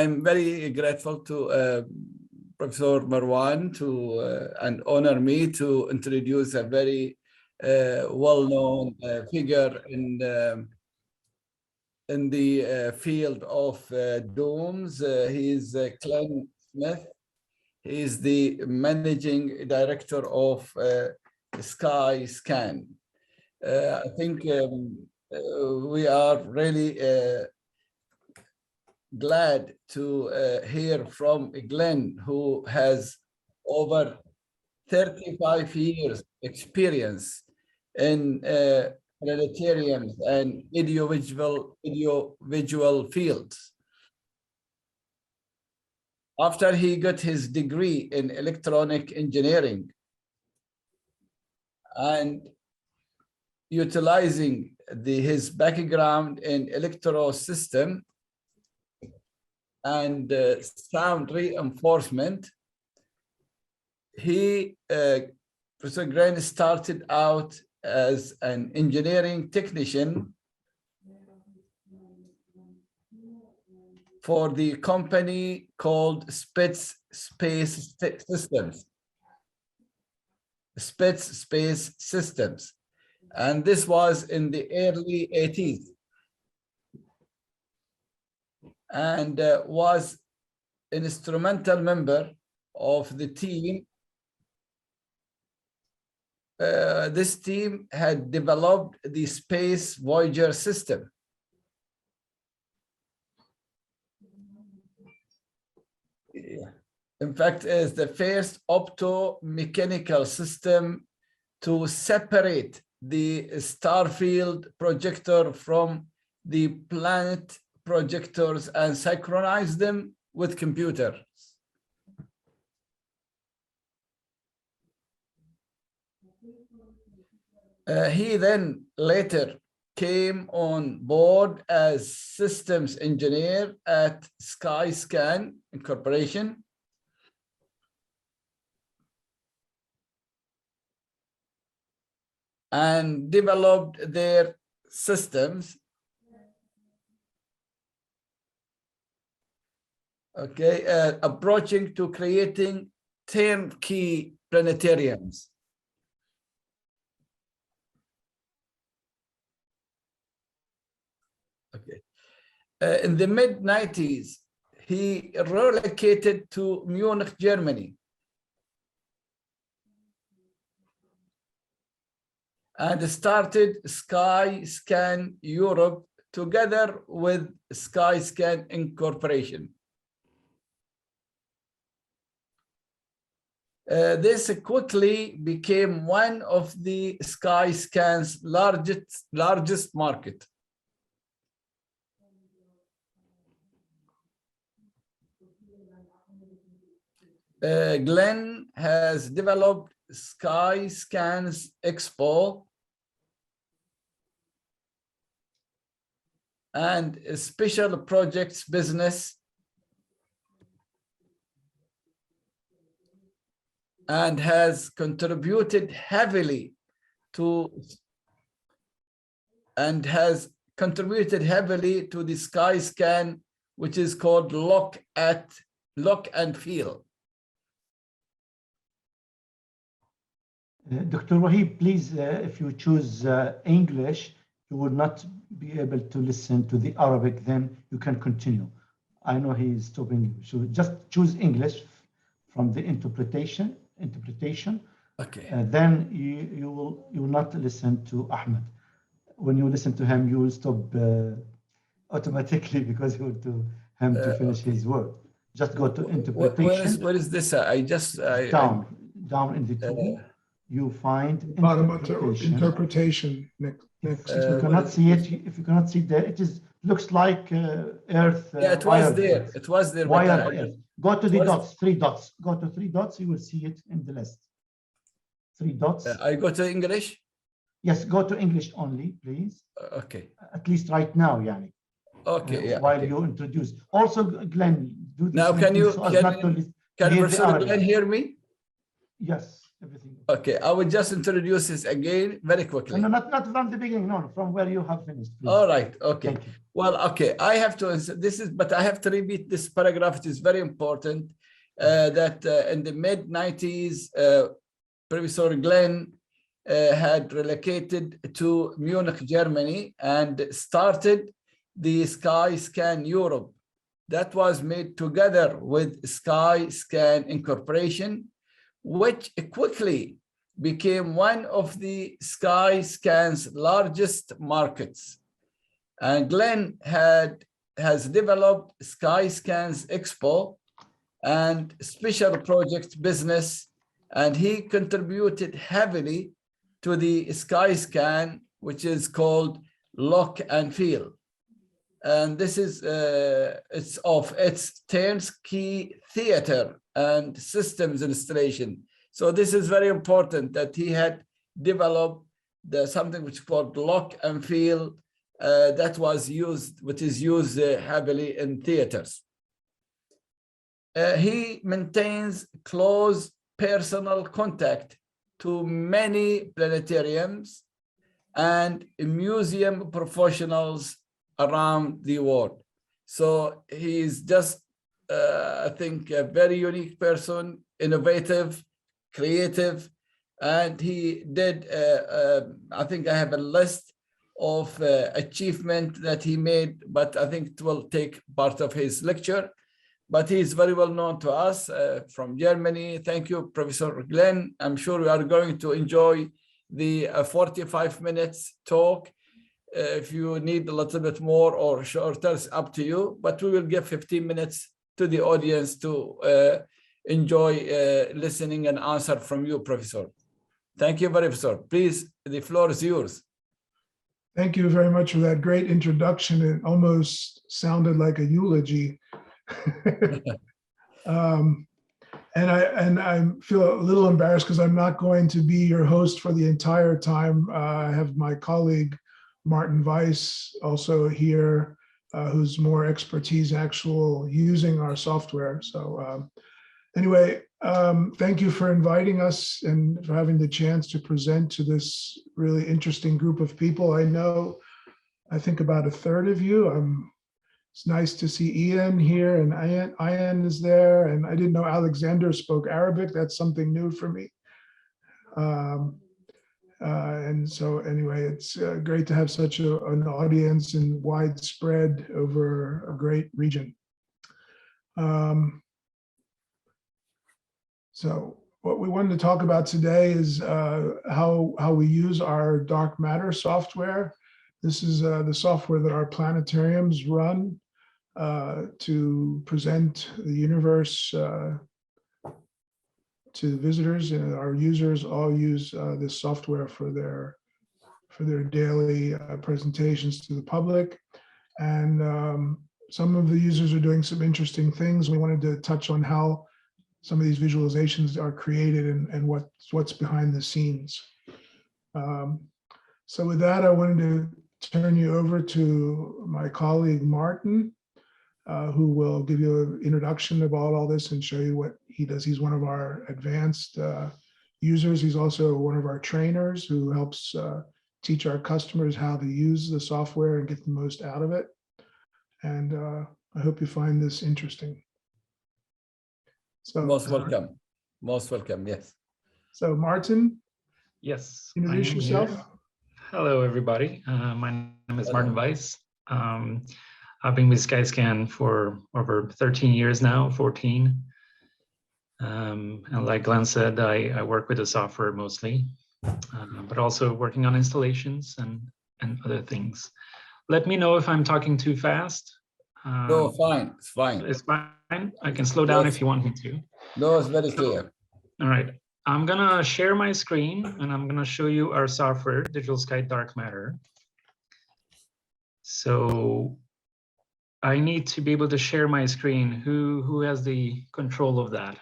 I'm very grateful to Professor Marwan and honor me to introduce a very well-known figure in the field of domes. He's Glenn Smith. He's the managing director of SkyScan. I think we are really glad to hear from Glenn, who has over 35 years experience in planetariums and audiovisual fields. After he got his degree in electronic engineering and utilizing his background in electro system and sound reinforcement, Professor Glenn started out as an engineering technician for the company called Spitz Space Systems. And this was in the early 80s. And was an instrumental member of the team. This team had developed the Space Voyager system. In fact, is the first optomechanical system to separate the starfield projector from the planet projectors and synchronize them with computers. He then later came on board as systems engineer at SkyScan Incorporation. And developed their systems. Approaching to creating turnkey planetariums. In the mid-90s, he relocated to Munich, Germany, and started SkyScan Europe together with SkyScan Incorporation. This quickly became one of the SkyScan's largest market. Glenn has developed SkyScan's Expo and special projects business, and has contributed heavily to the SkyScan, which is called look and feel. Dr. Wahib, please, if you choose English, you will not be able to listen to the Arabic, then you can continue. I know he is stopping, so just choose English from the interpretation. Okay. Then you will not listen to Ahmed. When you listen to him, you will stop automatically because you want him to finish his work. Just go to interpretation. Where is this? Down in the tool. You find interpretation. Next. If you cannot see it, it looks like Earth. Yeah, it was there. It was there. Go to the dots, 3 dots. Go to 3 dots, you will see it in the list. 3 dots. I go to English? Yes, go to English only, please. Okay. At least right now, Yani. Okay, yeah. While you introduce. Also, Glenn, do this. Now, can Professor Glenn hear me? Yes. everything. Okay, I will just introduce this again very quickly. No, not from the beginning. No, from where you have finished. Please. All right. Okay. Thank you. Well, okay. I have to. But I have to repeat this paragraph. It is very important that in the mid-90s, Professor Glenn had relocated to Munich, Germany, and started the SkyScan Europe. That was made together with SkyScan Incorporation, which quickly became one of the SkyScan's largest markets. And Glenn has developed SkyScan's Expo and special project business, and he contributed heavily to the SkyScan, which is called Look and Feel. And this is its turnkey theater and systems installation. So this is very important that he had developed something which is called Look and Feel which is used heavily in theaters. He maintains close personal contact to many planetariums and museum professionals around the world. So he is just, I think, a very unique person, innovative, creative, and he did, I think I have a list of achievement that he made, but I think it will take part of his lecture. But he is very well known to us from Germany. Thank you, Professor Glenn. I'm sure we are going to enjoy the 45 minutes talk. If you need a little bit more or shorter, it's up to you, but we will give 15 minutes to the audience to enjoy listening and answer from you, Professor. Thank you, Professor. Please, the floor is yours. Thank you very much for that great introduction. It almost sounded like a eulogy. And I feel a little embarrassed because I'm not going to be your host for the entire time. I have my colleague, Martin Weiss, also here, who's more expertise actual using our software. So anyway, thank you for inviting us and for having the chance to present to this really interesting group of people. I think about a third of you. It's nice to see Ian here, and Ian is there, and I didn't know Alexander spoke Arabic. That's something new for me. And so anyway, it's great to have such an audience and widespread over a great region. So what we wanted to talk about today is how we use our dark matter software. This is the software that our planetariums run to present the universe to visitors, and our users all use this software for their daily presentations to the public. And some of the users are doing some interesting things. We wanted to touch on how some of these visualizations are created and what's behind the scenes. So with that, I wanted to turn you over to my colleague, Martin, who will give you an introduction about all this and show you what he does. He's one of our advanced users. He's also one of our trainers who helps teach our customers how to use the software and get the most out of it. And I hope you find this interesting. So, most welcome. Most welcome, yes. So Martin, yes, introduce yourself. Here. Hello, everybody. My name is Martin Weiss. I've been with SkyScan for over 13 years now, 14. And like Glenn said, I work with the software mostly, but also working on installations and other things. Let me know if I'm talking too fast. No, fine. It's fine. It's fine. I can slow down if you want me to. No, it's very clear. All right. I'm going to share my screen and I'm going to show you our software, Digital Sky Dark Matter. So I need to be able to share my screen. Who has the control of that?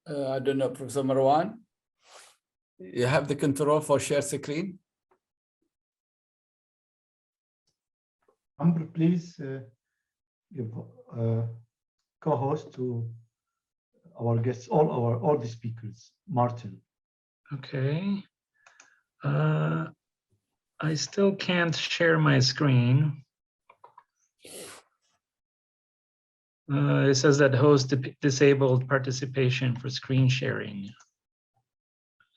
I don't know, Professor Marwan. You have the control for share screen? Amber, please give co-host to our guests, all the speakers. Martin. Okay. I still can't share my screen. It says that host disabled participation for screen sharing.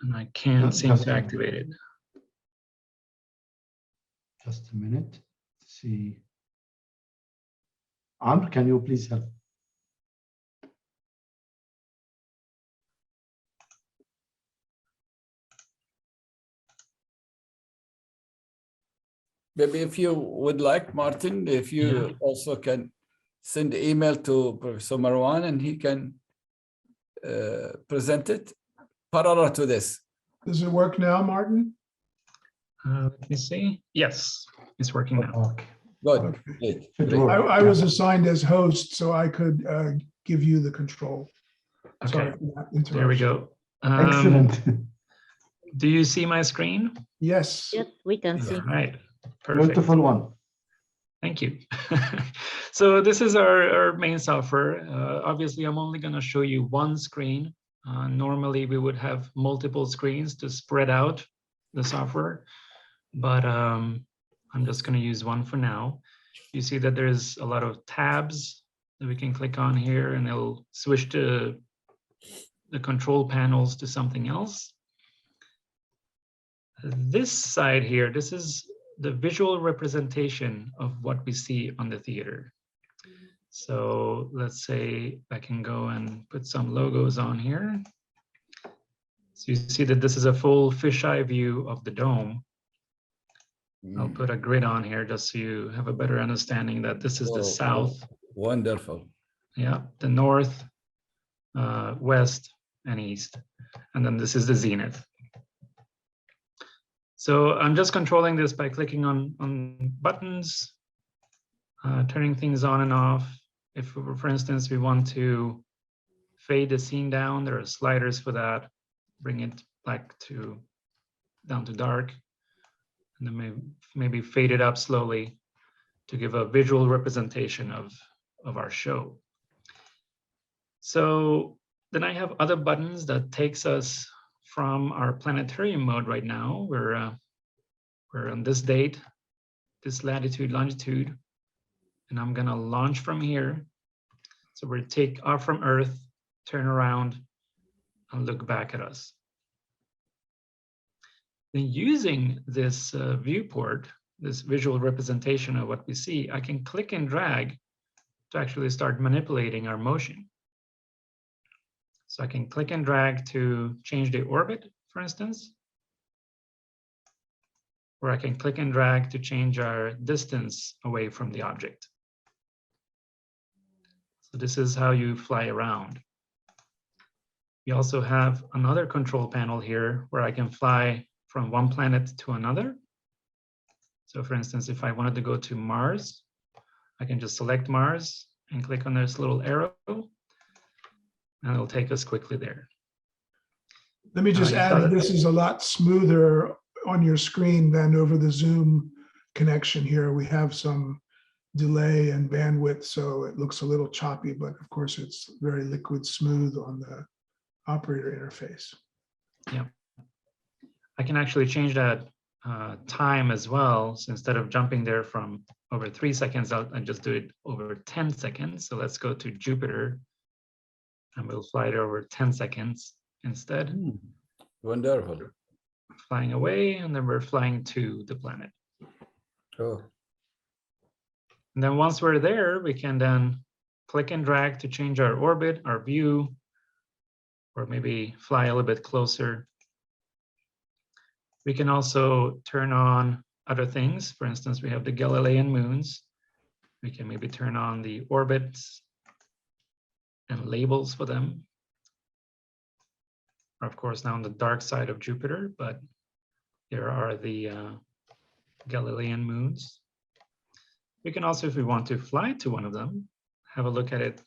And I can't seem to activate it. Just a minute. See. Amr, can you please help? Maybe if you would like, Martin, if you also can send email to Professor Marwan and he can present it parallel to this. Does it work now, Martin? Let me see. Yes, it's working now. Okay. Good. Okay. Great. Great. I was assigned as host, so I could give you the control. Okay, Sorry for that interruption. there we go. Excellent. Do you see my screen? Yes. Yes, we can see. All right, perfect. Beautiful one. Thank you. So this is our main software. Obviously, I'm only going to show you one screen. Normally, we would have multiple screens to spread out the software, but I'm just going to use one for now. You see that there's a lot of tabs that we can click on here, and it'll switch to the control panels to something else. This side here, this is the visual representation of what we see on the theater. So let's say I can go and put some logos on here. So you see that this is a full fisheye view of the dome. I'll put a grid on here just so you have a better understanding that this is the south. Wonderful. Yeah, the north, west, and east. And then this is the zenith. So I'm just controlling this by clicking on buttons, turning things on and off. If, for instance, we want to fade the scene down, there are sliders for that. Bring it back to down to dark, and then maybe fade it up slowly to give a visual representation of our show. So then I have other buttons that takes us from our planetarium mode right now. We're on this date, this latitude, longitude, and I'm gonna launch from here. So we'll take off from Earth, turn around, and look back at us. Then using this viewport, this visual representation of what we see, I can click and drag to actually start manipulating our motion. So I can click and drag to change the orbit, for instance, or I can click and drag to change our distance away from the object. So this is how you fly around. We also have another control panel here where I can fly from one planet to another. So for instance, if I wanted to go to Mars, I can just select Mars and click on this little arrow, and it'll take us quickly there. Let me just add that this is a lot smoother on your screen than over the Zoom connection here. We have some delay and bandwidth, so it looks a little choppy, but of course it's very liquid smooth on the operator interface. Yeah, I can actually change that time as well. So instead of jumping there from over 3 seconds, I'll just do it over 10 seconds. So let's go to Jupiter and we'll fly there over 10 seconds instead. Wonderful. Flying away, and then we're flying to the planet. Oh. And then once we're there, we can then click and drag to change our orbit, our view, or maybe fly a little bit closer. We can also turn on other things. For instance, we have the Galilean moons. We can maybe turn on the orbits and labels for them. Of course, now on the dark side of Jupiter, but there are the Galilean moons. We can also, if we want to fly to one of them, have a look at it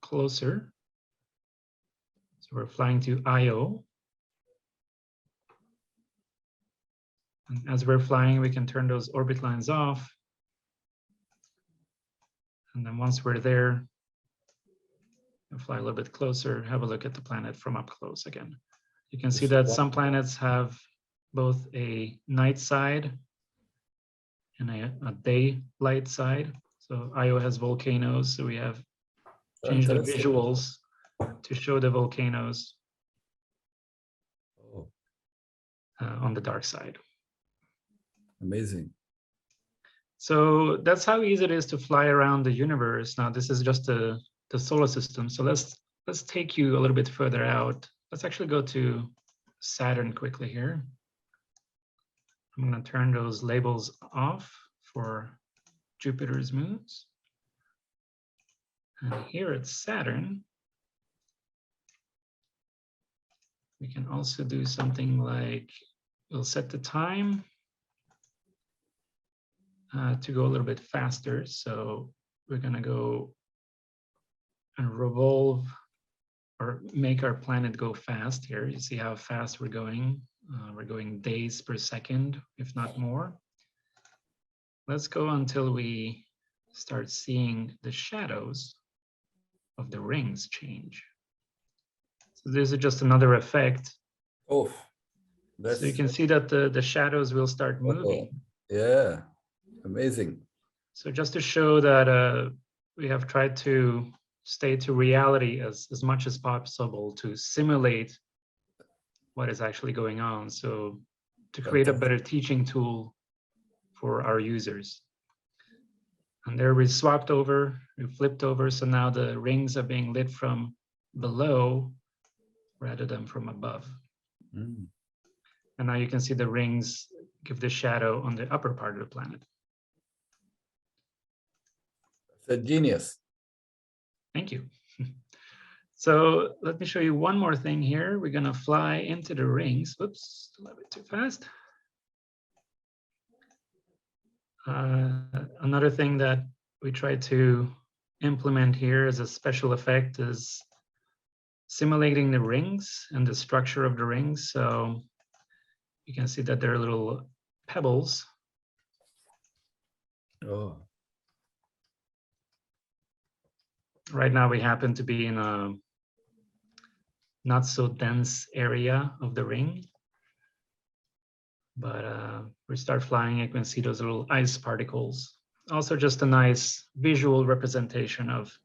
closer. So we're flying to Io. And as we're flying, we can turn those orbit lines off. And then once we're there, we'll fly a little bit closer, have a look at the planet from up close again. You can see that some planets have both a night side and a daylight side. So Io has volcanoes, so we have changed the visuals to show the volcanoes on the dark side. Amazing. So that's how easy it is to fly around the universe. Now this is just the solar system. So let's take you a little bit further out. Let's actually go to Saturn quickly here. I'm going to turn those labels off for Jupiter's moons. And here at Saturn, we can also do something like, we'll set the time to go a little bit faster. So we're going to go and revolve or make our planet go fast here. You see how fast we're going. We're going days per second, if not more. Let's go until we start seeing the shadows of the rings change. So this is just another effect. Oh, so you can see that the shadows will start moving. Yeah, amazing. So just to show that we have tried to stay to reality as much as possible to simulate what is actually going on. So to create a better teaching tool for our users. And there we swapped over, we flipped over. So now the rings are being lit from below rather than from above. Mm. And now you can see the rings give the shadow on the upper part of the planet. It's a genius. Thank you. So let me show you one more thing here. We're gonna fly into the rings. Whoops, a little bit too fast. Another thing that we try to implement here as a special effect is simulating the rings and the structure of the rings. So you can see that there are little pebbles. Oh. Right now we happen to be in a not so dense area of the ring. But we start flying, you can see those little ice particles. Also just a nice visual representation of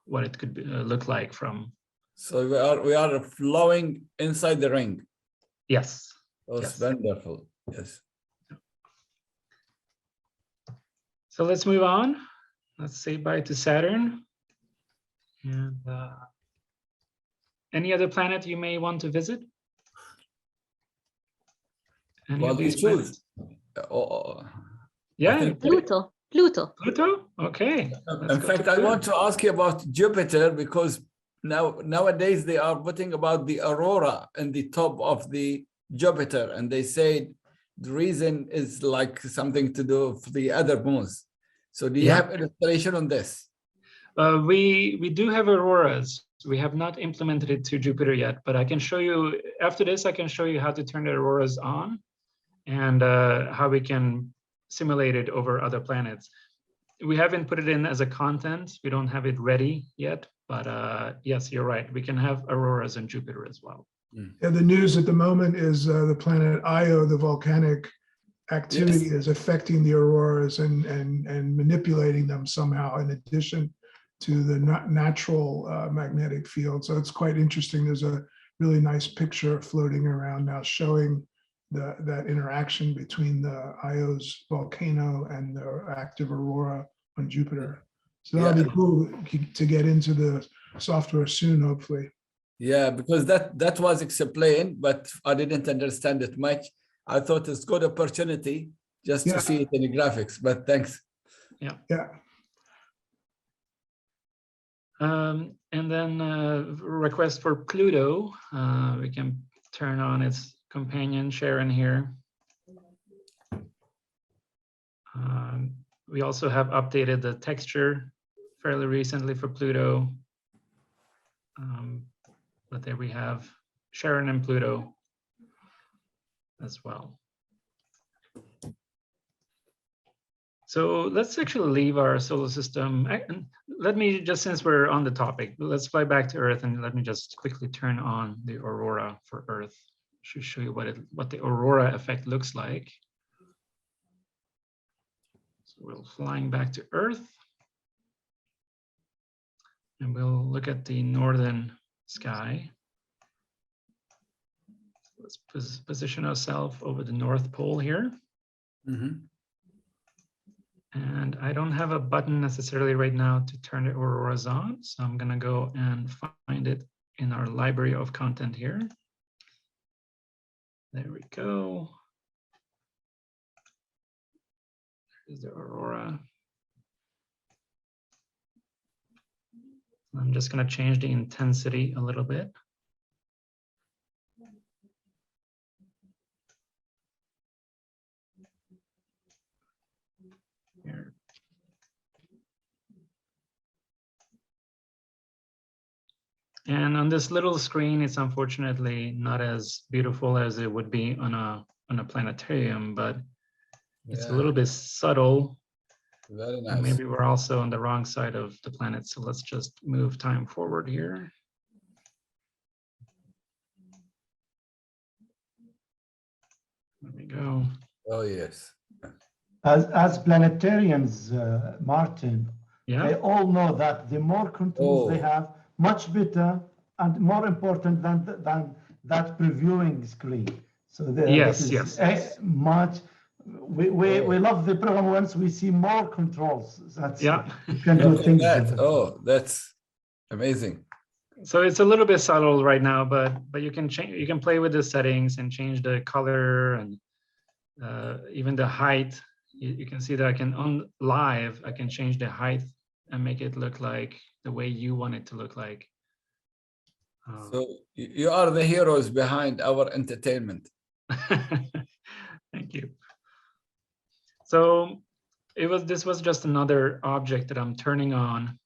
what it could look like from. So we are flowing inside the ring. Yes. Oh, it's yes. wonderful. Yes. So let's move on. Let's say bye to Saturn. And any other planet you may want to visit? Any of these planets? Yeah, Pluto. Pluto? Okay. In fact, I want to ask you about Jupiter because nowadays they are putting about the Aurora in the top of the Jupiter, and they say the reason is like something to do with the other moons. So do you have illustration on this? We do have auroras. We have not implemented it to Jupiter yet, but I can show you, after this, I can show you how to turn the auroras on and how we can simulate it over other planets. We haven't put it in as a content. We don't have it ready yet, but yes, you're right. We can have auroras on Jupiter as well. Yeah, the news at the moment is the planet Io, the volcanic activity is affecting the auroras and manipulating them somehow in addition to the natural magnetic field. So it's quite interesting. There's a really nice picture floating around now showing that interaction between the Io's volcano and the active aurora on Jupiter. So that'll be cool to get into the software soon, hopefully. Yeah, because that was explained, but I didn't understand it much. I thought it's good opportunity just to see it in the graphics, but thanks. Yeah. Yeah. And then request for Pluto. We can turn on its companion Sharon here. We also have updated the texture fairly recently for Pluto. But there we have Sharon and Pluto as well. So let's actually leave our solar system. Let me just, since we're on the topic, let's fly back to Earth and let me just quickly turn on the Aurora for Earth. Should show you what the Aurora effect looks like. So we're flying back to Earth. And we'll look at the northern sky. Let's position ourselves over the North Pole here. Mm-hmm. And I don't have a button necessarily right now to turn the auroras on. So I'm gonna go and find it in our library of content here. There we go. There's the Aurora. I'm just gonna change the intensity a little bit. Here. And on this little screen, it's unfortunately not as beautiful as it would be on a planetarium, but it's a little bit subtle. Very nice. And maybe we're also on the wrong side of the planet. So let's just move time forward here. There we go. Oh, yes. As planetarians, Martin, Yeah. they all know that the more controls they have, much better and more important than that previewing screen. So Yes. Much. We love the program once we see more controls. That's you can do things. That's amazing. So it's a little bit subtle right now, but you can change. You can play with the settings and change the color and even the height. You can see that I can on live. I can change the height and make it look like the way you want it to look like. So you are the heroes behind our entertainment. Thank you. So this was just another object that I'm turning on.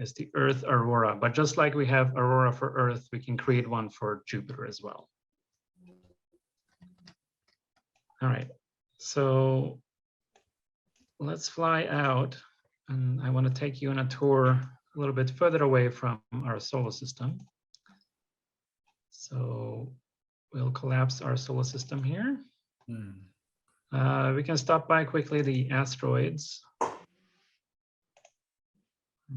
Is the Earth Aurora, but just like we have Aurora for Earth, we can create one for Jupiter as well. All right, so let's fly out, and I want to take you on a tour a little bit further away from our solar system. So we'll collapse our solar system here. We can stop by quickly the asteroids.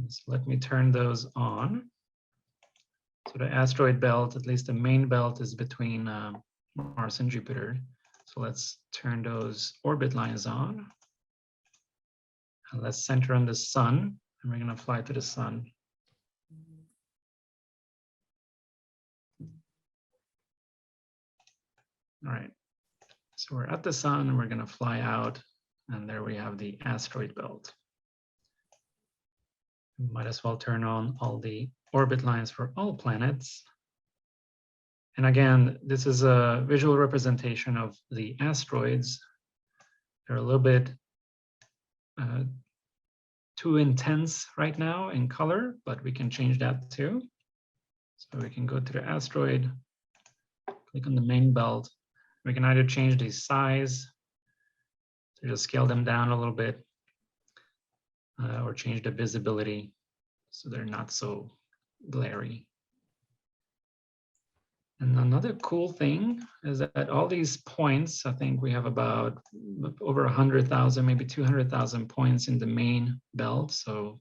So let me turn those on. So the asteroid belt, at least the main belt, is between Mars and Jupiter. So let's turn those orbit lines on. And let's center on the sun, and we're going to fly to the sun. All right, so we're at the sun, and we're going to fly out, and there we have the asteroid belt. Might as well turn on all the orbit lines for all planets. And again, this is a visual representation of the asteroids. They're a little bit too intense right now in color, but we can change that too. So we can go to the asteroid, click on the main belt. We can either change the size, so just scale them down a little bit, or change the visibility so they're not so glary. And another cool thing is that all these points, I think we have about over 100,000, maybe 200,000 points in the main belt. So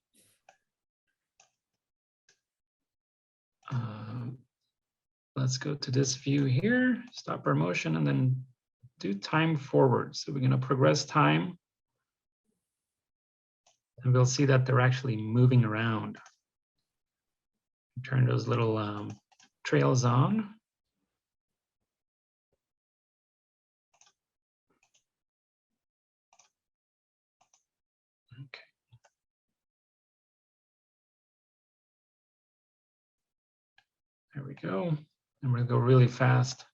let's go to this view here, stop our motion, and then do time forward. So we're going to progress time. And we'll see that they're actually moving around. Turn those little trails on. Okay. There we go. And we're going to go really fast.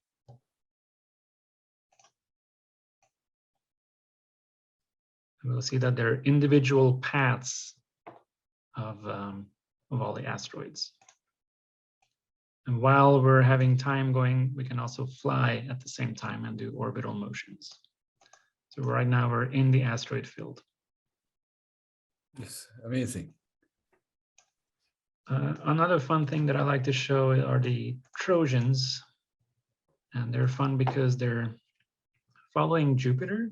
And we'll see that there are individual paths of all the asteroids. And while we're having time going, we can also fly at the same time and do orbital motions. So right now we're in the asteroid field. Yes, amazing. Another fun thing that I like to show are the Trojans. And they're fun because they're following Jupiter.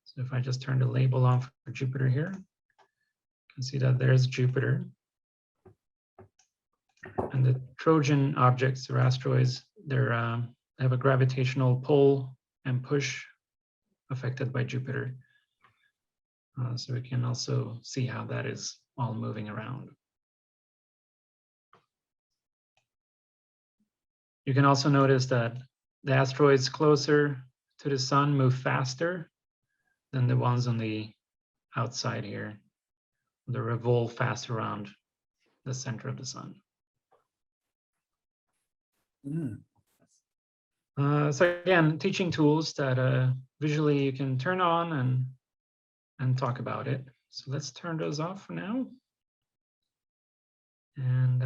So if I just turn the label on for Jupiter here, you can see that there's Jupiter. And the Trojan objects or asteroids, they have a gravitational pull and push affected by Jupiter. So we can also see how that is all moving around. You can also notice that the asteroids closer to the sun move faster than the ones on the outside here. They revolve fast around the center of the sun. So again, teaching tools that visually you can turn on and talk about it. So let's turn those off for now. And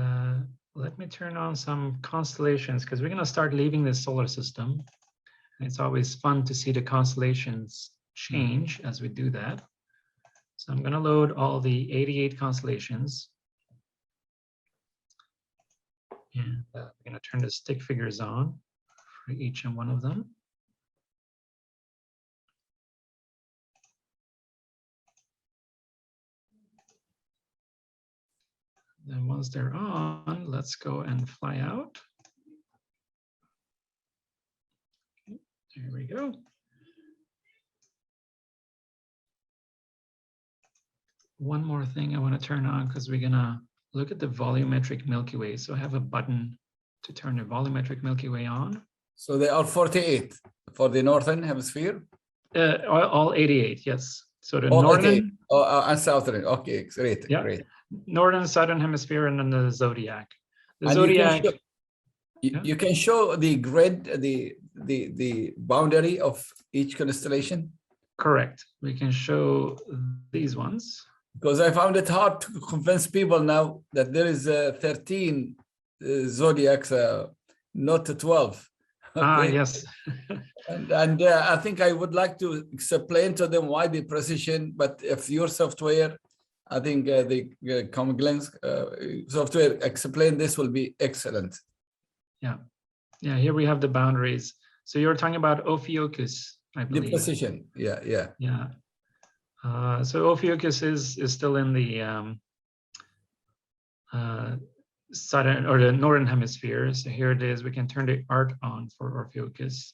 let me turn on some constellations because we're going to start leaving the solar system. And it's always fun to see the constellations change as we do that. So I'm going to load all the 88 constellations. And we're going to turn the stick figures on for each and one of them. Then once they're on, let's go and fly out. Okay, there we go. One more thing I want to turn on because we're going to look at the volumetric Milky Way. So I have a button to turn the volumetric Milky Way on. So they are 48 for the northern hemisphere? All 88, yes. So the all northern and southern. Okay, great, yeah, great. Northern, southern hemisphere, and then the zodiac. The And zodiac. you can show the grid, the boundary of each constellation? Correct. We can show these ones. Because I found it hard to convince people now that there is 13 zodiacs, not 12. Okay? Yes. and I think I would like to explain to them why the precision, but if your software, I think the Common Glens software explain this will be excellent. Yeah. Yeah, here we have the boundaries. So you're talking about Ophiuchus, I believe. The precision, yeah. Yeah. So Ophiuchus is still in the southern or the northern hemisphere. So here it is. We can turn the art on for Ophiuchus.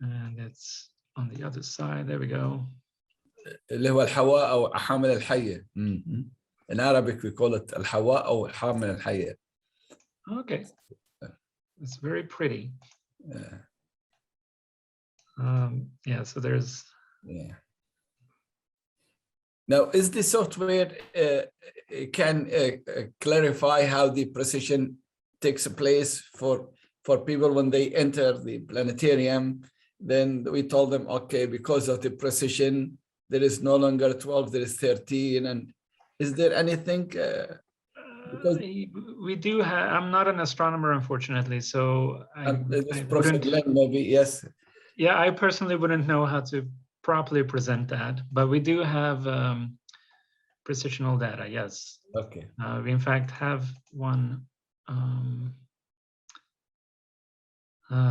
And it's on the other side. There we go. اللي هو الحواء أو حامل الحية. In Arabic we call it الحواء أو حامل الحية. Okay. It's very pretty. Yeah, so there's. Yeah. Now, is the software can clarify how the precision takes place for people when they enter the planetarium? Then we told them, okay, because of the precision, there is no longer 12, there is 13. And is there anything? Because we do have. I'm not an astronomer, unfortunately, so I Professor Glenn, maybe yes. Yeah, I personally wouldn't know how to properly present that, but we do have precisional data. Yes. Okay. We in fact have one.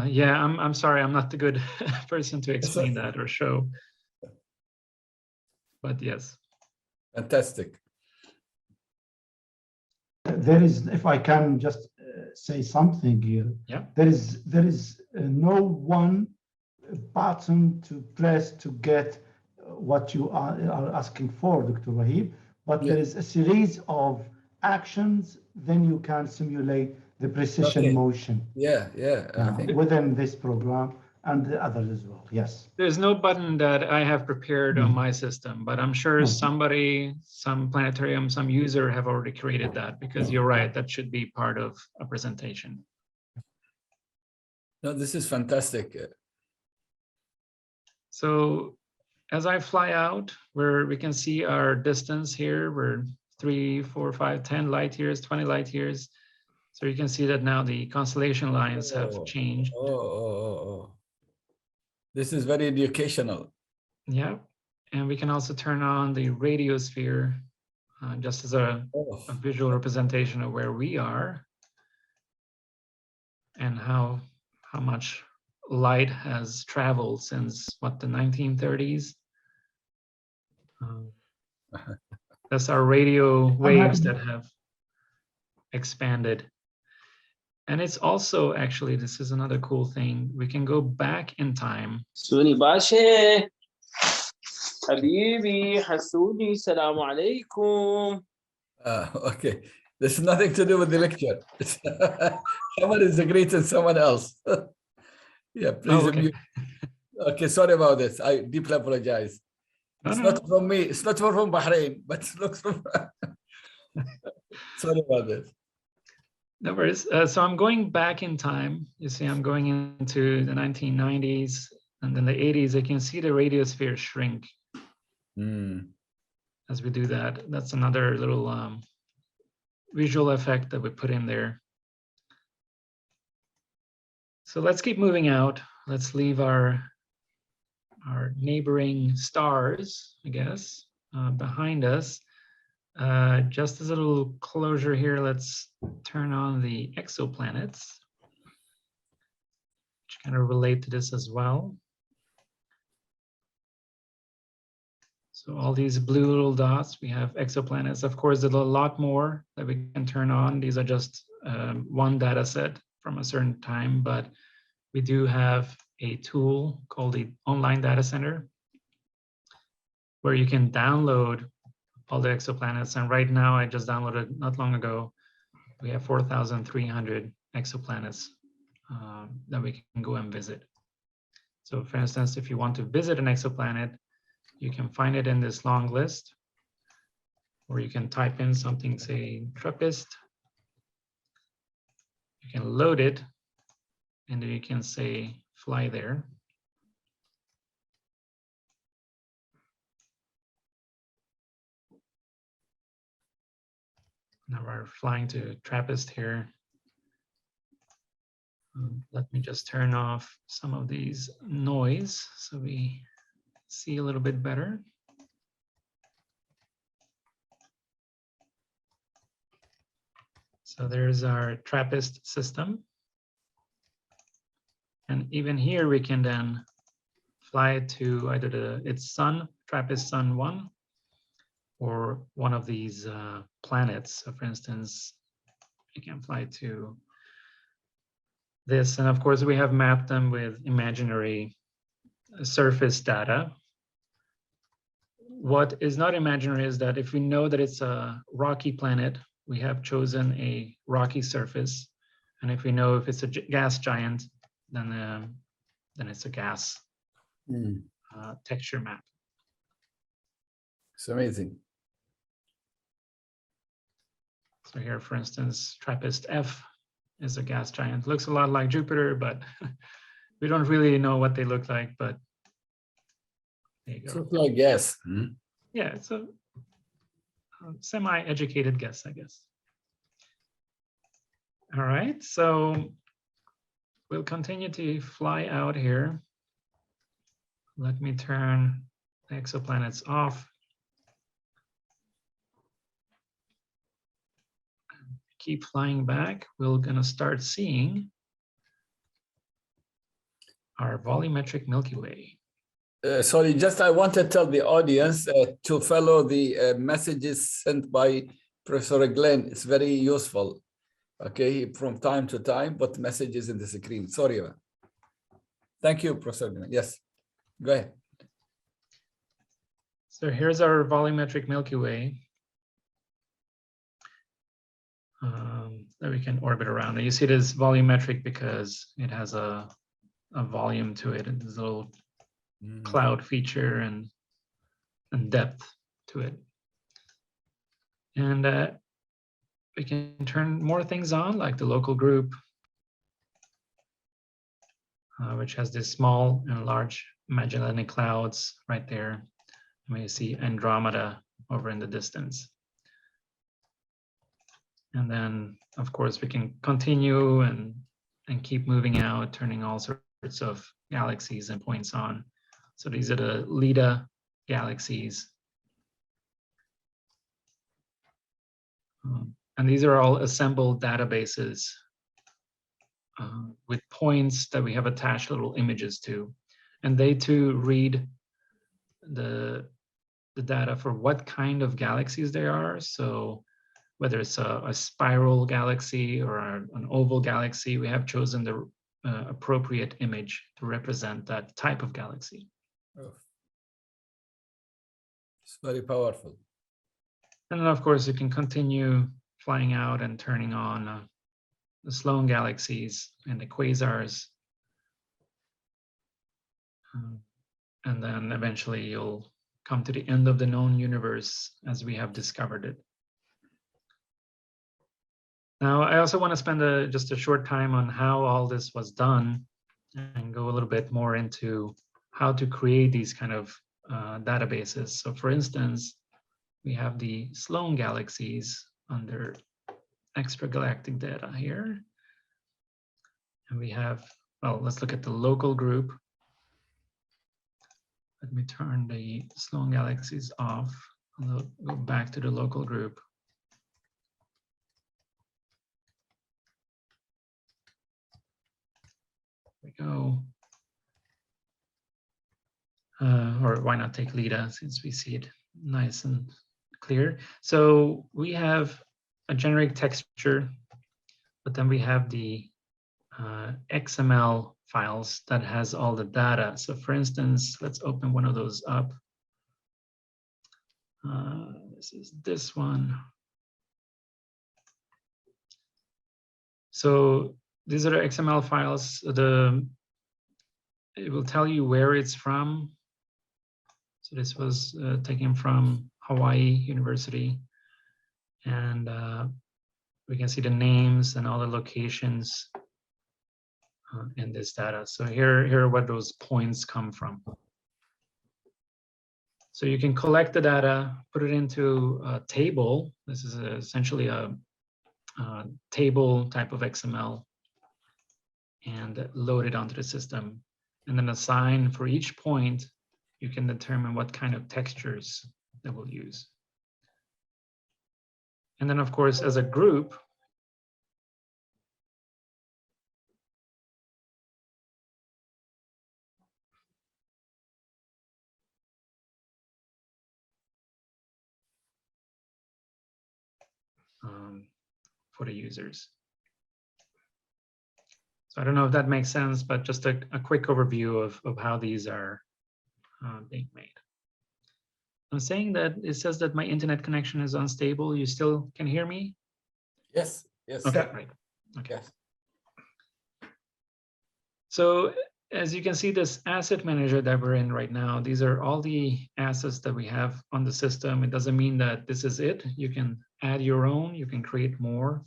Yeah, I'm sorry, I'm not the good person to explain that or show. But yes. Fantastic. There is, if I can just say something here. Yeah. There is no one button to press to get what you are asking for, Dr. Wahib, but there is a series of actions, then you can simulate the precision motion. Yeah. Within this program and the others as well. Yes. There's no button that I have prepared on my system, but I'm sure somebody, some planetarium, some user have already created that, because you're right, that should be part of a presentation. No, this is fantastic. So as I fly out, where we can see our distance here, we're 3, 4, 5, 10 light years, 20 light years. So you can see that now the constellation lines have changed. This is very educational. Yeah, and we can also turn on the radiosphere just as a visual representation of where we are and how much light has traveled since what, the 1930s. That's our radio waves that have expanded. And it's also, actually, this is another cool thing. We can go back in time. سوني باشا حبيبي حسوني السلام عليكم. Okay, there's nothing to do with the lecture. Someone is greeting someone else. Yeah, please. Oh, okay. Okay, sorry about this. I deeply apologize. It's not from me. It's not from Bahrain, but it looks from. Sorry about this. No worries. So I'm going back in time. You see, I'm going into the 1990s and then the 80s. I can see the radiosphere shrink as we do that. That's another little visual effect that we put in there. So let's keep moving out. Let's leave our neighboring stars, I guess, behind us. Just as a little closure here, let's turn on the exoplanets, which kind of relate to this as well. So all these blue little dots, we have exoplanets. Of course, there's a lot more that we can turn on. These are just one data set from a certain time, but we do have a tool called the Online Data Center, where you can download all the exoplanets. And right now, I just downloaded not long ago, we have 4,300 exoplanets that we can go and visit. So for instance, if you want to visit an exoplanet, you can find it in this long list, or you can type in something, say TRAPPIST. You can load it, and then you can say fly there. Now we're flying to TRAPPIST here. Let me just turn off some of these noise so we see a little bit better. So there's our TRAPPIST system. And even here we can then fly to either its sun, TRAPPIST Sun 1, or one of these planets. So for instance, you can fly to this. And of course, we have mapped them with imaginary surface data. What is not imaginary is that if we know that it's a rocky planet, we have chosen a rocky surface. And if we know if it's a gas giant, then it's a gas texture map. It's amazing. So here, for instance, TRAPPIST F is a gas giant. Looks a lot like Jupiter, but we don't really know what they look like, but there you go. It looks like gas. Yeah, it's a semi-educated guess, I guess. All right, so we'll continue to fly out here. Let me turn the exoplanets off. Keep flying back. We're gonna start seeing our volumetric Milky Way. Sorry, just I want to tell the audience to follow the messages sent by Professor Glenn. It's very useful. Okay, from time to time, but messages in the screen. Sorry. Thank you, Professor Glenn. Yes, go ahead. So here's our volumetric Milky Way that we can orbit around. And you see it is volumetric because it has a volume to it. There's a little cloud feature and depth to it. And we can turn more things on, like the local group, which has this small and large Magellanic clouds right there. And we see Andromeda over in the distance. And then, of course, we can continue and keep moving out, turning all sorts sorts of galaxies and points on. So these are the LIDA galaxies. And these are all assembled databases with points that we have attached little images to. And they too read the data for what kind of galaxies they are. So whether it's a spiral galaxy or an oval galaxy, we have chosen the appropriate image to represent that type of galaxy. Oh. It's very powerful. And then, of course, you can continue flying out and turning on the Sloan galaxies and the quasars. And then eventually you'll come to the end of the known universe as we have discovered it. Now, I also want to spend just a short time on how all this was done and go a little bit more into how to create these kind of databases. So for instance, we have the Sloan galaxies under extragalactic data here. And we have, well, let's look at the local group. Let me turn the Sloan galaxies off. I'll go back to the local group. There we go. Or why not take LIDA since we see it nice and clear. So we have a generic texture, but then we have the XML files that has all the data. So for instance, let's open one of those up. This is this one. So these are the XML files. It will tell you where it's from. So this was taken from Hawaii University. And we can see the names and all the locations in this data. So here are what those points come from. So you can collect the data, put it into a table. This is essentially a table type of XML, and load it onto the system. And then assign for each point, you can determine what kind of textures that we'll use. And then, of course, as a group, for the users. So I don't know if that makes sense, but just a quick overview of how these are being made. I'm saying that it says that my internet connection is unstable. You still can hear me? Yes, yes. Okay, right. Okay. Yes. So as you can see, this asset manager that we're in right now, these are all the assets that we have on the system. It doesn't mean that this is it. You can add your own, you can create more.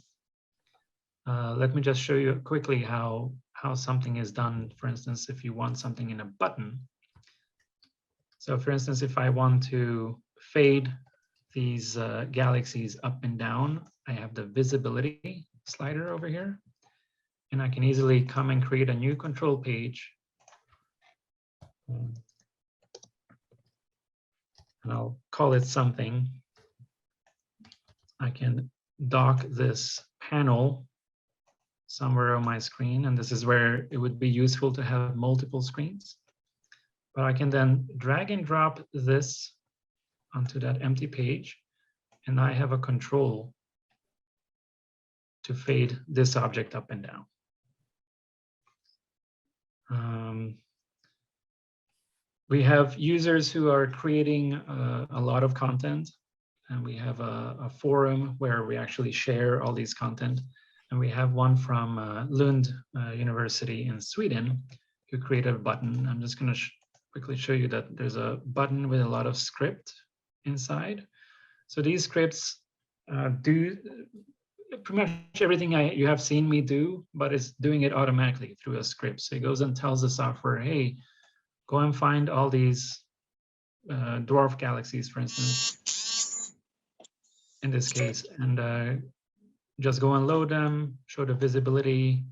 Let me just show you quickly how something is done. For instance, if you want something in a button. So for instance, if I want to fade these galaxies up and down, I have the visibility slider over here. And I can easily come and create a new control page. And I'll call it something. I can dock this panel somewhere on my screen, and this is where it would be useful to have multiple screens. But I can then drag and drop this onto that empty page, and I have a control to fade this object up and down. We have users who are creating a lot of content, and we have a forum where we actually share all these content. And we have one from Lund University in Sweden who created a button. I'm just going to quickly show you that there's a button with a lot of script inside. So these scripts do pretty much everything you have seen me do, but it's doing it automatically through a script. So it goes and tells the software, hey, go and find all these dwarf galaxies, for instance, in this case, and just go and load them, show the visibility,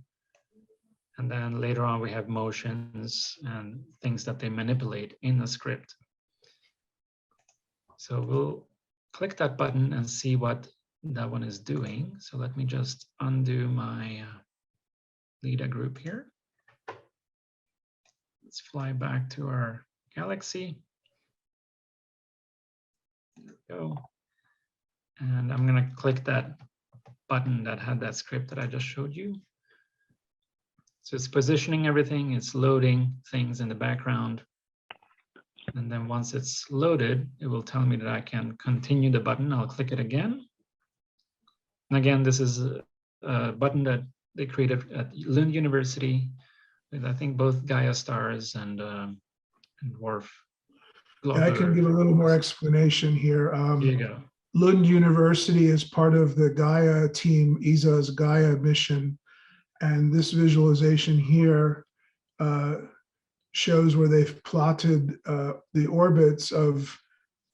And then later on, we have motions and things that they manipulate in the script. So we'll click that button and see what that one is doing. So let me just undo my LIDA group here. Let's fly back to our galaxy. There we go. And I'm going to click that button that had that script that I just showed you. So it's positioning everything, it's loading things in the background. And then once it's loaded, it will tell me that I can continue the button. I'll click it again. And again, this is a button that they created at Lund University with, I think, both Gaia stars and dwarf. Yeah, I can give a little more explanation here. Here you go. Lund University is part of the Gaia team, ESA's Gaia mission. And this visualization here shows where they've plotted the orbits of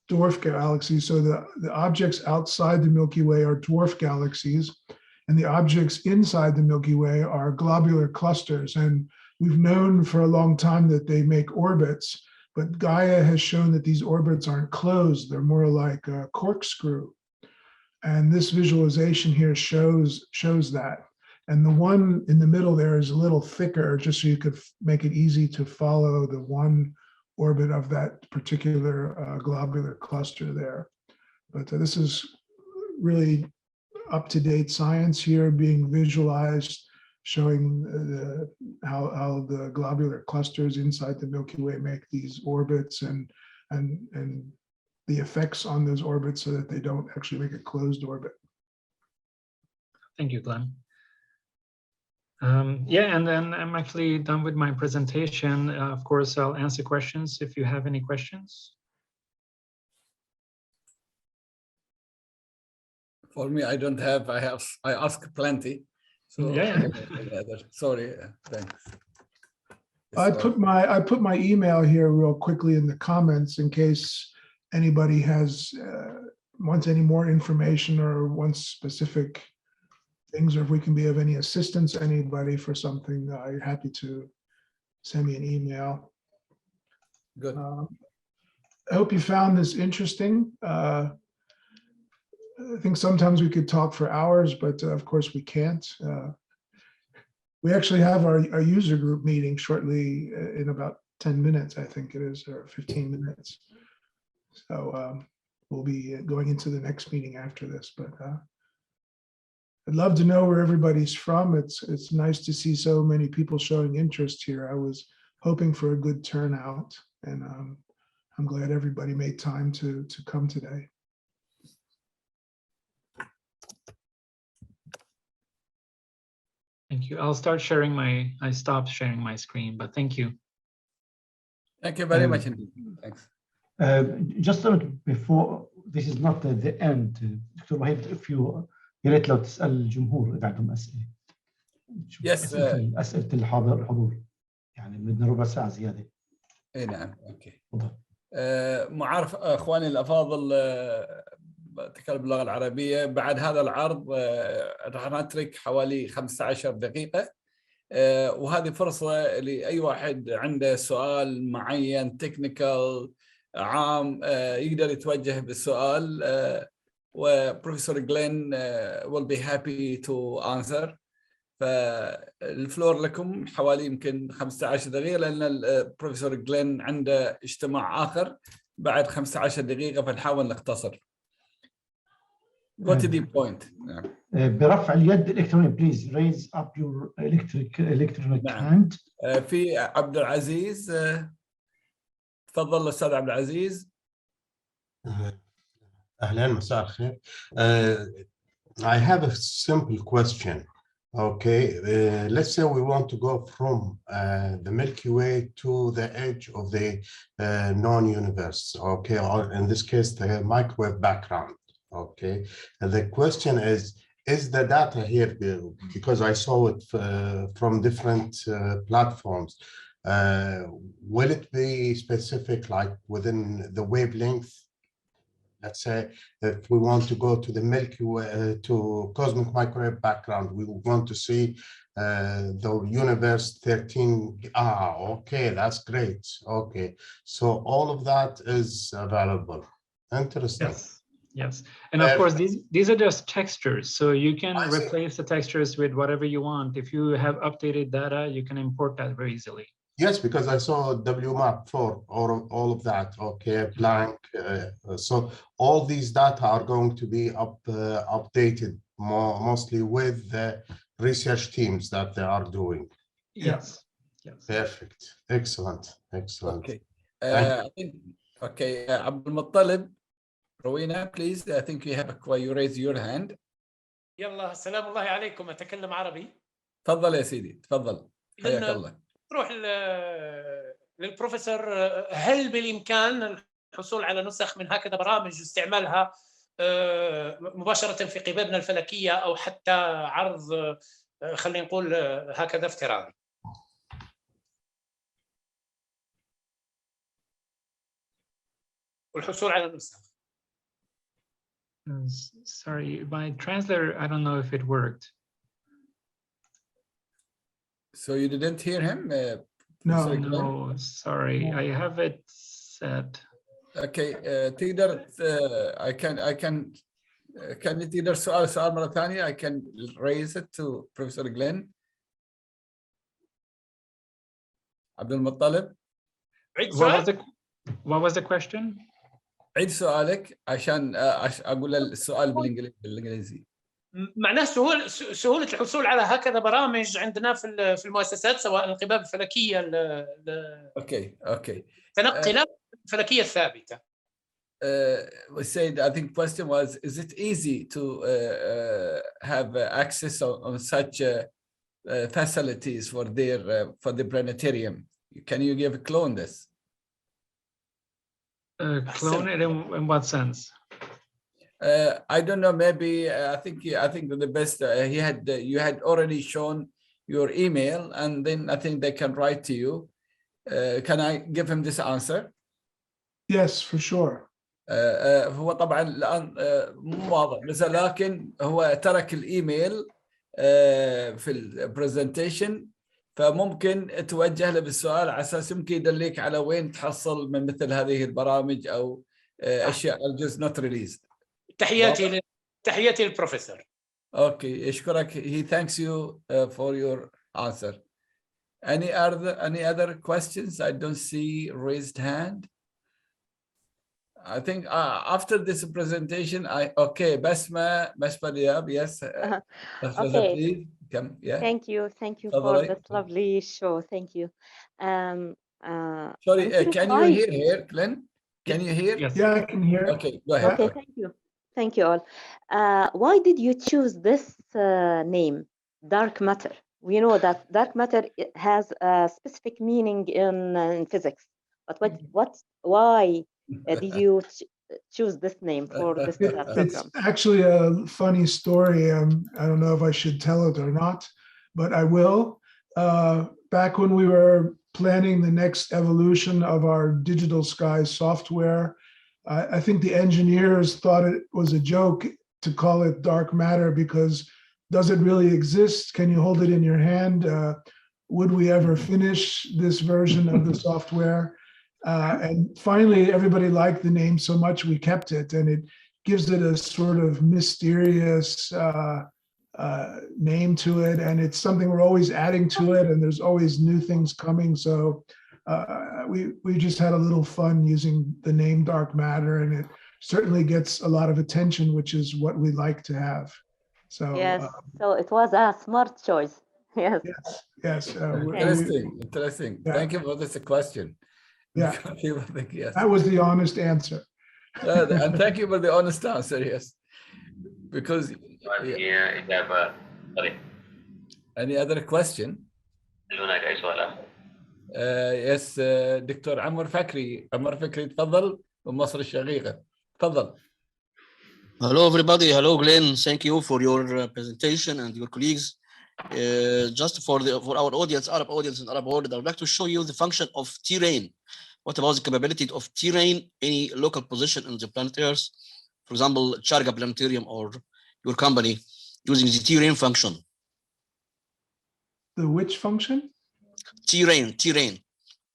dwarf galaxies. So the objects outside the Milky Way are dwarf galaxies, and the objects inside the Milky Way are globular clusters. And we've known for a long time that they make orbits, but Gaia has shown that these orbits aren't closed. They're more like a corkscrew. And this visualization here shows that. And the one in the middle there is a little thicker, just so you could make it easy to follow the one orbit of that particular globular cluster there. But this is really up-to-date science here being visualized, showing how the globular clusters inside the Milky Way make these orbits and the effects on those orbits so that they don't actually make a closed orbit. Thank you, Glenn. Yeah, and then I'm actually done with my presentation. Of course, I'll answer questions if you have any questions. For me, I don't have. I ask plenty. So yeah. Sorry. Thanks. I put my email here real quickly in the comments in case anybody has wants any more information or wants specific things, or if we can be of any assistance to anybody for something, you're happy to send me an email. Good. I hope you found this interesting. I think sometimes we could talk for hours, but of course we can't. We actually have our user group meeting shortly in about 10 minutes, I think it is, or 15 minutes. So we'll be going into the next meeting after this, but I'd love to know where everybody's from. It's nice to see so many people showing interest here. I was hoping for a good turnout, and I'm glad everybody made time to come today. Thank you. I'll start sharing I stopped sharing my screen, but thank you. Thank you very much. Thanks. Just a minute before, this is not the end. Dr. Wahid, if you يا ريت لو تسأل الجمهور إذا عندهم أسئلة. Yes. أسئلة الحضور يعني بدنا ربع ساعة زيادة. إيه نعم. أوكي. معارف أخواني الأفاضل بتكلم باللغة العربية. بعد هذا العرض راح نترك حوالي 15 دقيقة، وهذه فرصة لأي واحد عنده سؤال معين تكنيكال عام يقدر يتوجه بالسؤال. وبروفيسور جلين will be happy to answer. فالفلور لكم حوالي يمكن 15 دقيقة، لأن البروفيسور جلين عنده اجتماع آخر بعد 15 دقيقة، فنحاول نختصر. Go to the point. برفع اليد الإلكترونية please raise up your electronic hand. في عبد العزيز، تفضل أستاذ عبد العزيز. أهلاً، مساء الخير. I have a simple question. Okay, let's say we want to go from the Milky Way to the edge of the known universe. Okay, or in this case, the microwave background. Okay, and the question is the data here, because I saw it from different platforms, will it be specific, like within the wavelength? let's say if we want to go to the Milky Way, to cosmic microwave background, we want to see the universe 13. Okay, that's great. Okay, so all of that is available. Interesting. Yes, yes. And of course, these are just textures. So you can replace the textures with whatever you want. If you have updated data, you can import that very easily. Yes, because I saw WMAP for all of that. Okay, blank. So all these data are going to be updated mostly with the research teams that they are doing. Yes. Yes. Perfect. Excellent. Excellent. Okay. I think, okay, Abdul Muttalib, Rowena, please. I think you have you raise your hand. يلا السلام الله عليكم. أتكلم عربي. تفضل يا سيدي، تفضل. حياك الله. نروح للبروفيسور. هل بالإمكان الحصول على نسخ من هكذا برامج واستعمالها مباشرة في قبابنا الفلكية أو حتى عرض خلينا نقول هكذا افتراضي؟ والحصول على النسخ. Sorry, my translator, I don't know if it worked. So you didn't hear him? No, sorry. I have it set. Okay, تقدر can you تقدر سؤال مرة ثانية? I can raise it to Professor Glenn. عبد المطلب. What was the question? عيد سؤالك عشان أقول السؤال بالإنجليزي. معناه سهولة الحصول على هكذا برامج عندنا في المؤسسات سواء القباب الفلكية Okay. تنقلات الفلكية الثابتة. We said, I think question was, is it easy to have access on such facilities for the planetarium? Can you give a clue on this? Clone it in what sense? I don't know. Maybe I think the best you had already shown your email, and then I think they can write to you. Can I give him this answer? Yes, for sure. هو طبعا الآن مو واضح بس لكن هو ترك الإيميل في البرزنتيشن، فممكن توجه له بالسؤال على أساس يمكن يدلك على وين تحصل من مثل هذه البرامج أو أشياء just not released. تحياتي للبروفيسور. Okay, يشكرك. He thanks you for your answer. Any other questions? I don't see raised hand. I think after this presentation, okay, Basma Diab, yes. Okay. Please come. Yeah. Thank you for this lovely show. Thank you. Sorry, can you hear here, Glenn? Can you hear? Yes. Yeah, I can hear. Okay, go ahead. Okay, thank you all. Why did you choose this name, dark matter? We know that dark matter has a specific meaning in physics, but why did you choose this name for this program? It's actually a funny story. I don't know if I should tell it or not, but I will. Back when we were planning the next evolution of our Digital Sky software, I think the engineers thought it was a joke to call it dark matter because does it really exist? Can you hold it in your hand? Would we ever finish this version of the software? And finally, everybody liked the name so much we kept it, and it gives it a sort of mysterious name to it, and it's something we're always adding to it, and there's always new things coming. So we just had a little fun using the name dark matter, and it certainly gets a lot of attention, which is what we like to have. So yes, so it was a smart choice. Yes. Yes. Interesting. Yeah. Thank you for this question. Yeah. Yes. That was the honest answer. And thank you for the honest answer. Yes, because. Any other question? Yes, دكتور عمر فكري تفضل من مصر الشقيقة. تفضل. Hello everybody. Hello Glenn. Thank you for your presentation and your colleagues. Just for our audience, Arab audience in Arab world, I would like to show you the function of terrain. what about the capability of terrain any local position in the planet Earth? For example, Charga Planetarium or your company using the terrain function. The which function? Terrain.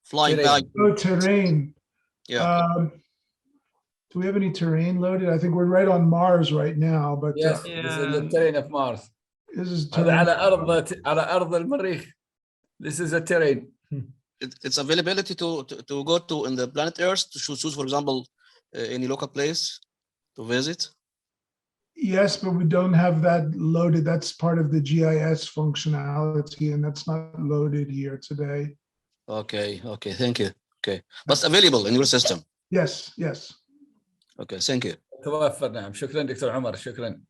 Flying Terrain. by. Oh, terrain. Yeah. Do we have any terrain loaded? I think we're right on Mars right now, but Yes, this is the terrain of Mars. this is هذا terrain. على أرض المريخ. This is a terrain. It's availability to go to in the planet Earth to choose, for example, any local place to visit. Yes, but we don't have that loaded. That's part of the GIS functionality, and that's not loaded here today. Okay, thank you. Okay, but it's available in your system. Yes. Okay, thank you. توفر نعم. شكرا دكتور عمر. شكرا.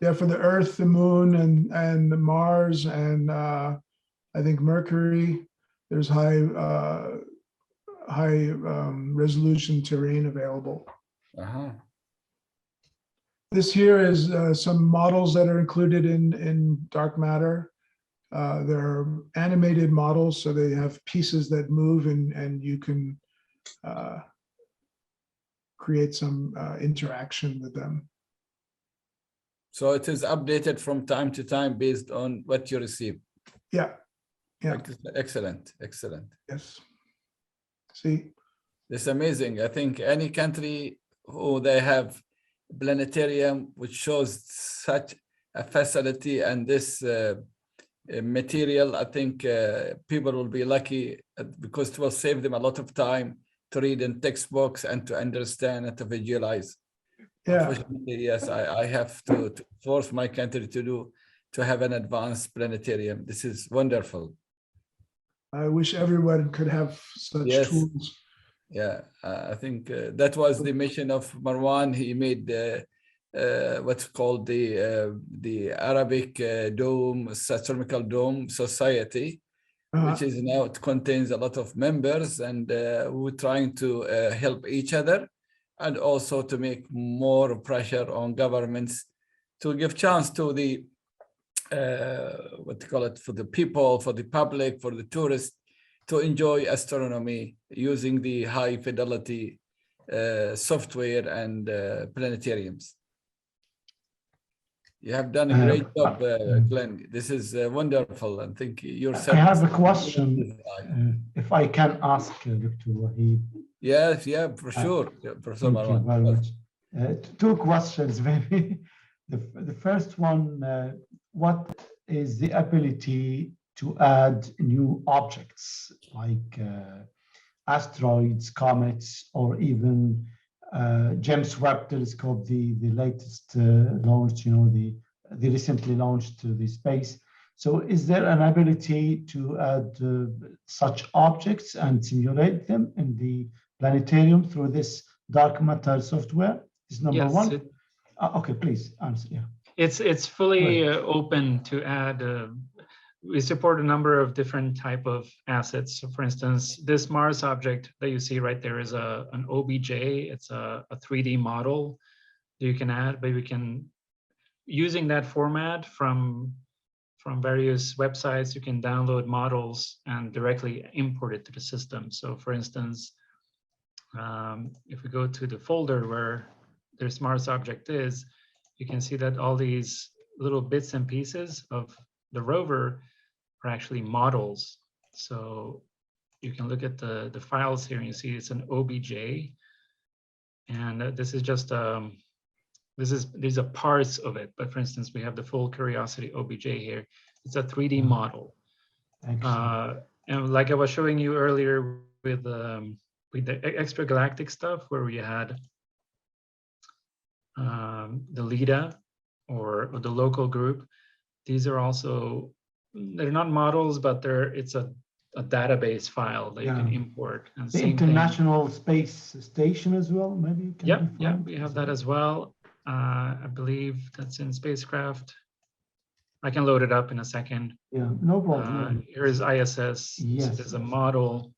Yeah, for the Earth, the Moon, and Mars, and I think Mercury. There's high resolution terrain available. This here is some models that are included in dark matter. They're animated models, so they have pieces that move, and you can create some interaction with them. So it is updated from time to time based on what you receive. Yeah. Excellent. Yes. See, it's amazing. I think any country who they have planetarium which shows such a facility and this material, I think people will be lucky because it will save them a lot of time to read in textbooks and to understand and to visualize. Yeah. Unfortunately, yes, I have to force my country to have an advanced planetarium. This is wonderful. I wish everyone could have such tools. Yeah, I think that was the mission of Marwan. He made what's called the Arabic Dome, Astronomical Dome Society, which is now, it contains a lot of members, and we're trying to help each other, and also to make more pressure on governments to give chance to the for the people, for the public, for the tourists to enjoy astronomy using the high fidelity software and planetariums. You have done a great job, Glenn. This is wonderful. I think yourself. I have a question, if I can ask Dr. Wahid. Yes, for sure. Professor Marwan. Thank you very much. Two questions, maybe. The first one, what is the ability to add new objects like asteroids, comets, or even James Webb Telescope, the latest launch, the recently launched to the space. So is there an ability to add such objects and simulate them in the planetarium through this dark matter software? Is number one. Okay, please answer. Yeah. It's fully open to add. We support a number of different type of assets. So for instance, this Mars object that you see right there is an OBJ. It's a 3D model that you can add, but we can, using that format from various websites, you can download models and directly import it to the system. So for instance, if we go to the folder where this Mars object is, you can see that all these little bits and pieces of the rover are actually models. So you can look at the files here and you see it's an OBJ. And this is just, these are parts of it. But for instance, we have the full Curiosity OBJ here. It's a 3D model. And like I was showing you earlier with the extragalactic stuff where we had the LIDA or the local group. These are also, they're not models, but it's a database file that you can import. And the International Space Station as well, maybe? Yeah, we have that as well. I believe that's in spacecraft. I can load it up in a second. Yeah, no problem. Here is ISS. Yes. So there's a model,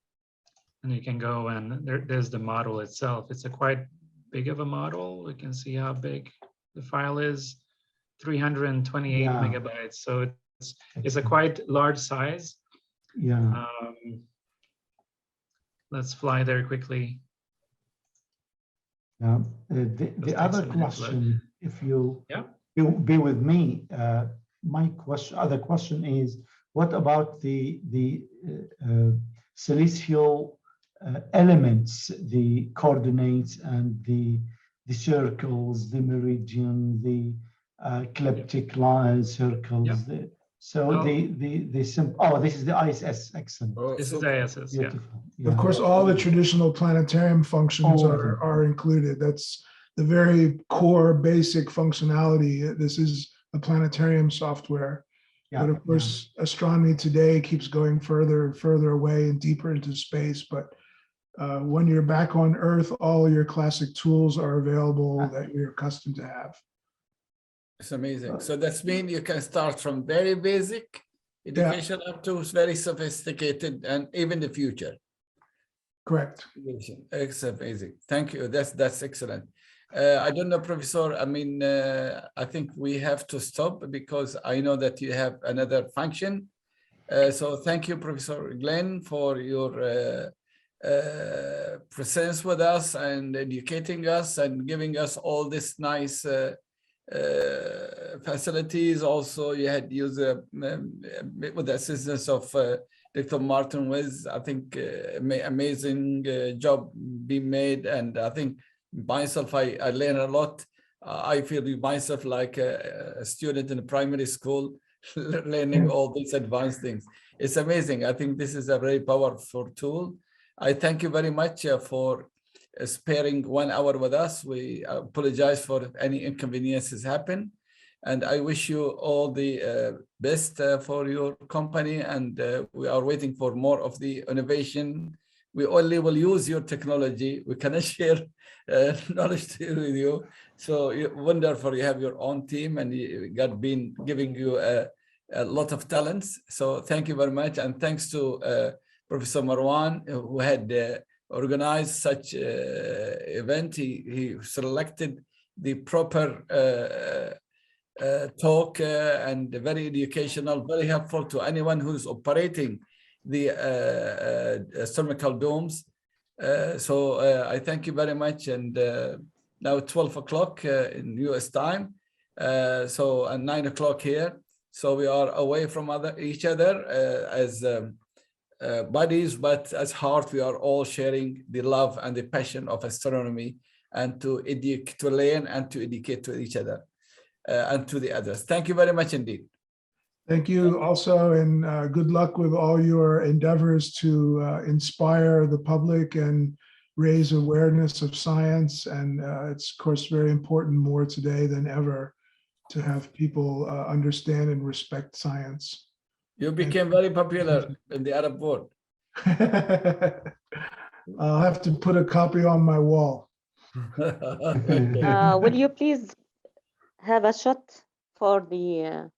and you can go and there's the model itself. It's a quite big of a model. You can see how big the file is, 328 megabytes. So it's a quite large size. Yeah. let's fly there quickly. The other question, if you be with me, my other question is, what about the celestial elements, the coordinates and the circles, the meridian, the ecliptic lines, circles. This is the ISS. Excellent. This is ISS. Yeah. Of course, all the traditional planetarium functions are included. That's the very core basic functionality. This is a planetarium software. But of course, astronomy today keeps going further and further away and deeper into space. But when you're back on Earth, all your classic tools are available that you're accustomed to have. It's amazing. So that's mean you can start from very basic education up to very sophisticated and even the future. Correct. It's amazing. Thank you. That's excellent. I don't know, Professor. I mean, I think we have to stop because I know that you have another function. So thank you, Professor Glenn, for your presence with us and educating us and giving us all this nice facilities. Also, you had used with the assistance of Dr. Martin Wiz. I think amazing job being made, and I think myself, I learn a lot. I feel myself like a student in a primary school, learning all these advanced things. It's amazing. I think this is a very powerful tool. I thank you very much for sparing 1 hour with us. We apologize for any inconveniences happen. And I wish you all the best for your company. And we are waiting for more of the innovation. We only will use your technology. We cannot share knowledge with you. So wonderful, you have your own team and God been giving you a lot of talents. So thank you very much. And thanks to Professor Marwan, who had organized such event. He selected the proper talk and very educational, very helpful to anyone who's operating the astronomical domes. So I thank you very much. And now 12 o'clock in US time. So and 9 o'clock here. So we are away from each other as bodies, but as heart, we are all sharing the love and the passion of astronomy and to learn and to educate to each other and to the others. Thank you very much indeed. Thank you also, and good luck with all your endeavors to inspire the public and raise awareness of science. And it's, of course, very important more today than ever to have people understand and respect science. You became very popular in the Arab world. I'll have to put a copy on my wall. Will you please have a shot for the...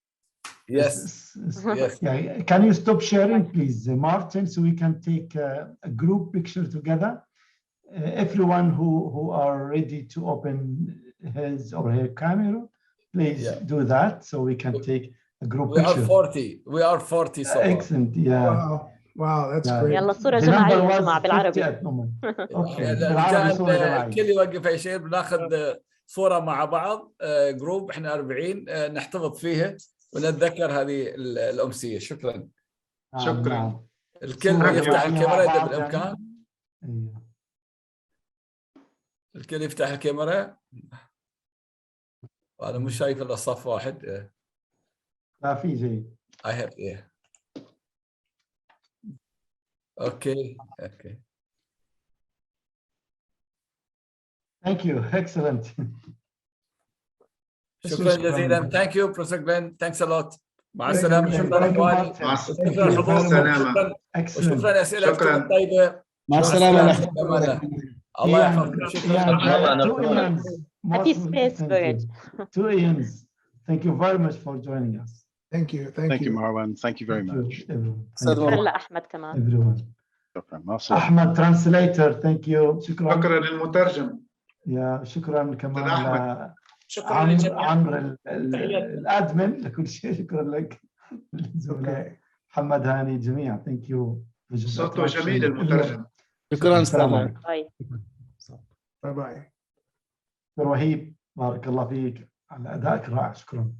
Yes. Yes. Yeah. Can you stop sharing, please, Martin, so we can take a group picture together? Everyone who are ready to open his or her camera, please do that so we can take a group picture. We are 40 so excellent. Yeah. Wow, that's great. يلا الصورة جماعية يا جماعة بالعربي. الكل يوقف يا شيخ، بناخذ صورة مع بعض جروب، احنا 40 نحتفظ فيها ونتذكر هذه الأمسية. شكرا. شكرا. الكل يفتح الكاميرا إذا بالإمكان. الكل يفتح الكاميرا. وأنا مش شايف إلا صف واحد. لا في زي. I have Okay. Thank you. Excellent. شكرا جزيلا. Thank you, Professor Glenn. Thanks a lot. مع السلامة. شكرا إخواني. شكرا الحضور. وشكرا أسئلتكم الطيبة. مع السلامة. الله يحفظكم. شكرا. Happy space bird. Two Ians. Thank you very much for joining us. Thank you. Thank you, Marwan. Thank you very much. شكرا أحمد كمان. Everyone. شكرا. أحمد translator. Thank you. شكرا للمترجم. يا شكرا كمان شكرا للجميع. عمرو الادمن لكل شيء. شكرا لك الزملاء محمد هاني جميعا. Thank you. صوته جميل المترجم. شكرا. السلام عليكم. باي. باي باي. دكتور وهيب بارك الله فيك على أدائك رائع. شكرا.